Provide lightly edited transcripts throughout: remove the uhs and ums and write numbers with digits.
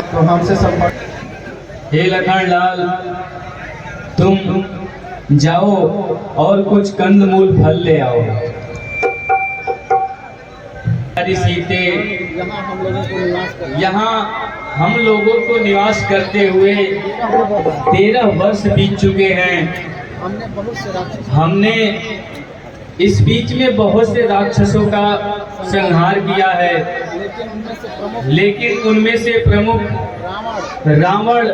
तो हमसे संपर्क। हे लखनलाल, तुम जाओ और कुछ कंदमूल फल ले आओ। हरी सीते, यहाँ हम लोगों को निवास करते हुए 13 वर्ष बीत चुके हैं। हमने इस बीच में बहुत से राक्षसों का संहार किया है, लेकिन उनमें से प्रमुख रावण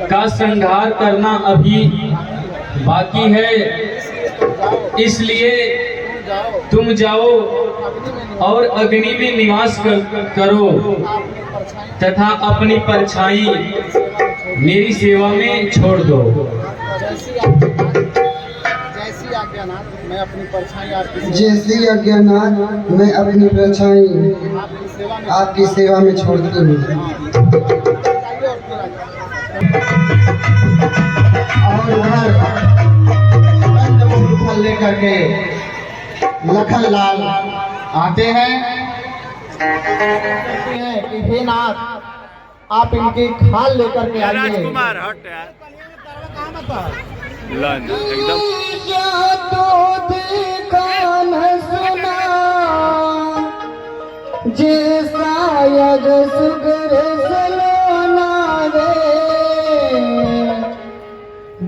का संहार करना अभी बाकी है। इसलिए तुम जाओ और अग्नि में निवास करो तथा अपनी परछाई मेरी सेवा में छोड़ दो। जैसी आज्ञानाथ मैं अपनी परछाई आपकी सेवा में छोड़ती हूँ। और उधर फल लेकर के लखनलाल आते हैं कि हे नाथ, आप इनकी खाल लेकर के आइए। राजकुमार हट यार, एकदम तो देखा न सुना जैसा यग सुगर सलोना रे,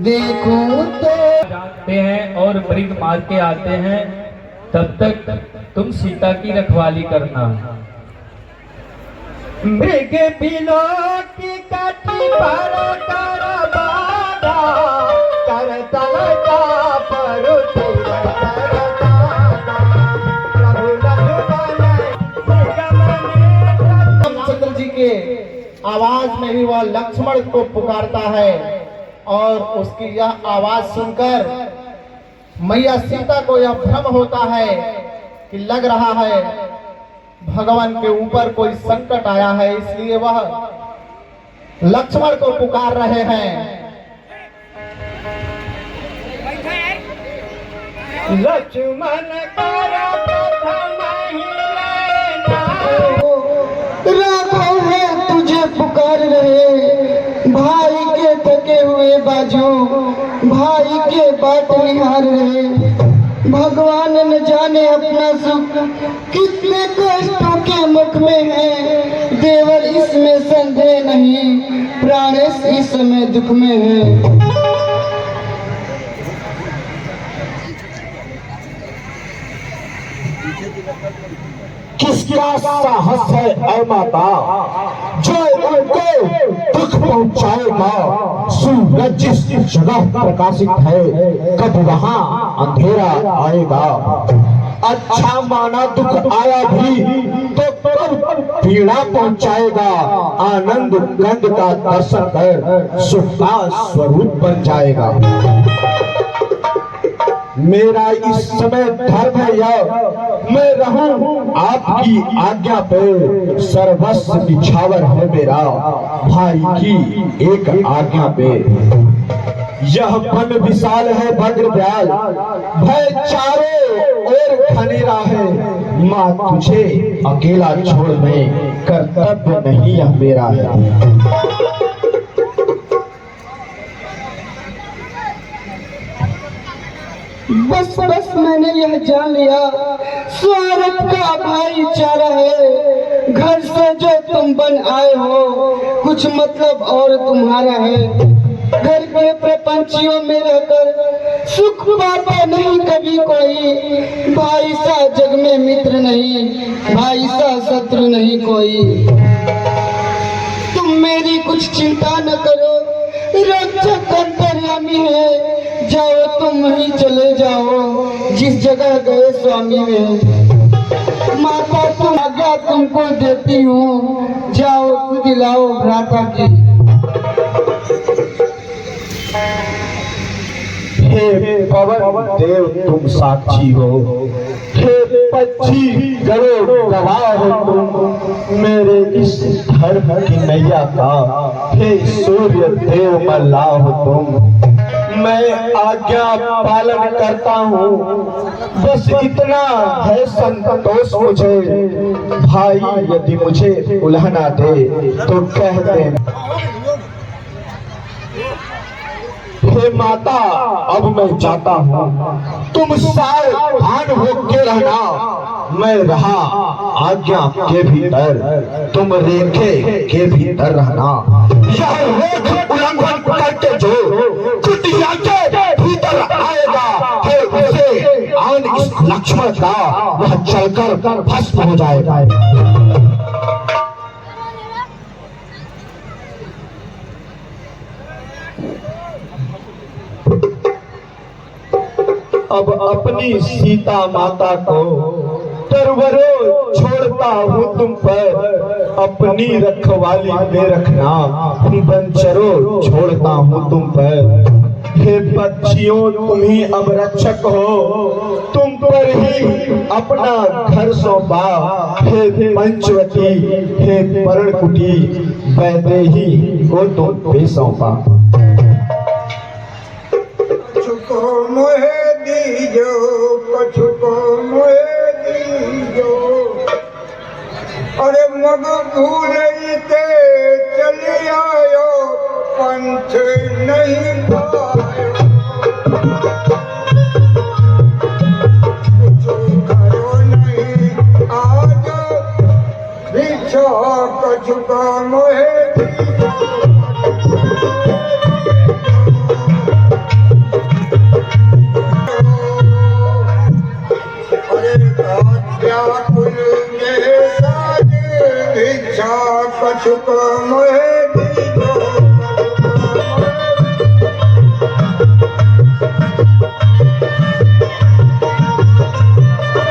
देखूं तो जाते हैं और मृग मार के आते हैं। तब तक तुम सीता की रखवाली करना। मृग बिलो की काठी पर कर बाधा कर तलका पर रामचंद्र जी के आवाज में ही वह लक्ष्मण को पुकारता है और उसकी यह आवाज सुनकर मैया सीता को यह भ्रम होता है कि लग रहा है भगवान के ऊपर कोई संकट आया है, इसलिए वह लक्ष्मण को पुकार रहे हैं। लक्ष्मण राघव है तुझे पुकार रहे, भाई के थके हुए बाजू भाई के बाट निहार रहे। भगवान न जाने अपना सुख कितने कष्टों के मुख में है, देवर इसमें संदेह नहीं, प्राणेश इस समय दुख में है। किसका साहस है ऐ माता जो उनको दुख पहुंचाएगा। सूरज जिस जगह प्रकाशित है कब वहां अंधेरा आएगा। अच्छा माना दुख आया भी तो कब पीड़ा पहुंचाएगा। आनंद गंध का दर्शन कर सुख का स्वरूप बन जाएगा। मेरा इस समय धर्म है यह मैं रहूं आपकी आज्ञा पे, सर्वस्व निछावर है मेरा भाई की एक आज्ञा पे। यह वन विशाल है भद्र ब्याल, भय चारों ओर घनेरा है। माँ तुझे अकेला छोड़ में कर्तव्य नहीं यह मेरा है। बस बस मैंने यह जान लिया स्वार्थ का भाईचारा है। घर से जो तुम बन आए हो कुछ मतलब और तुम्हारा है। घर के प्रपंचियों में रहकर सुख पाता नहीं कभी कोई। भाई सा जग में मित्र नहीं, भाई सा शत्रु नहीं कोई। तुम मेरी कुछ चिंता न करो, रक्षक अंतर्यामी है। जाओ तुम ही चले जाओ जिस जगह गए स्वामी में। माता तुम आज्ञा तुमको देती हूँ, जाओ दिलाओ भ्राता की। हे पवन देव तुम साक्षी हो, हे पक्षी गरुड़ गवाह हो तुम मेरे इस धर्म की नैया का। हे सूर्य देव मल्लाह हो तुम मैं आज्ञा पालन करता हूँ, बस इतना है संतोष मुझे। भाई यदि मुझे उल्हना दे तो कह दे। हे माता, अब मैं जाता हूँ, तुम सावधान होके रहना। मैं रहा आज्ञा के भीतर, तुम रेखे के भीतर रहना। यह रेख उल्लंघन करके जो कुटिया के भीतर आएगा, फिर उसे आन इस लक्ष्मण का वह चलकर भस्म हो जाएगा। अब अपनी सीता माता को तरवरो छोड़ता हूँ तुम पर, अपनी रखवाली में रखना बंचरो छोड़ता हूँ तुम पर। हे पक्षियों, तुम ही अब रक्षक हो, तुम पर ही अपना घर सौंपा। हे पंचवटी, हे पर्णकुटी, वैदेही को तुम पे सौंपा। को मोहे दीजो, कछु को मोहे दीजो। अरे मग भूलई के चली आयो, पंथ नहीं पायो। कुछ करो नहीं आज भिक्षा, कछु को मोहे दीजो। व्याकुल में साज भिक्षा, कछु को मोहे दीजो।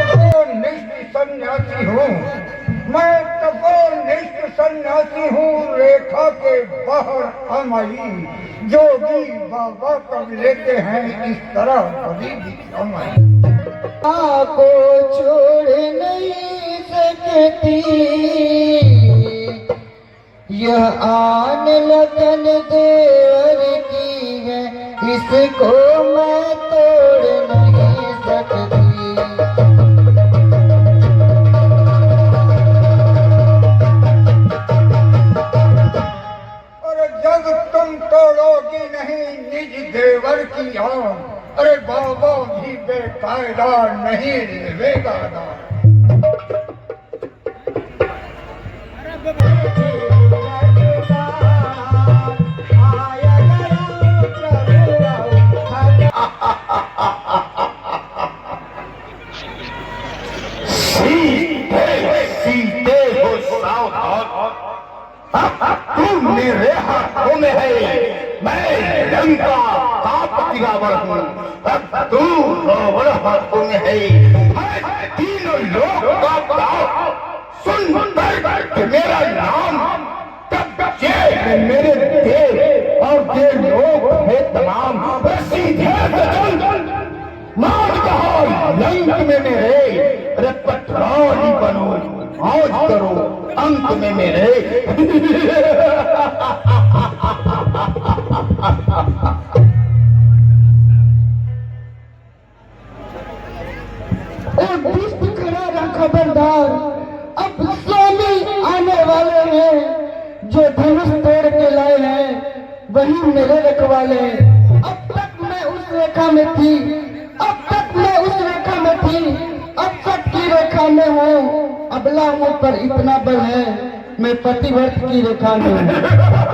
तपोनिष्ठ सन्यासी हूँ मैं, तपोनिष्ठ सन्यासी हूँ। रेखा के बाहर अमाई जोगी बाबा कब लेते हैं इस तरह कभी भी अमाई। को छोड़ नहीं सकती, यह आन लगन देवर की है, इसको मैं तोड़ नहीं सकती। और जब तुम तोड़ोगी नहीं निज देवर की आन, अरे बाबा भी बेकायदा नहीं लेगा ना। सीते हो सावधान, तू मेरे हाथों में है, मैं लंका का प्रतिगावर हूँ। तू रावण हाथों में है, तीनों लोग का दाव सुन कर मेरा नाम तब ये मेरे देव और देव लोग है तमाम। सीधे मार कहो लंक में मेरे, अरे पटरानी बनो मौज करो अंक में मेरे। और दुष्ट खड़ा रहा खबरदार, अब स्वामी आने वाले हैं, जो धनुष तोड़ के लाए हैं वही मेरे रखवाले। अब तक मैं उस रेखा में थी, अब तक मैं उस रेखा में थी, अब तक की रेखा में हूँ। अबला मुझ पर इतना बल है, मैं पतिव्रत की रेखा में हूँ।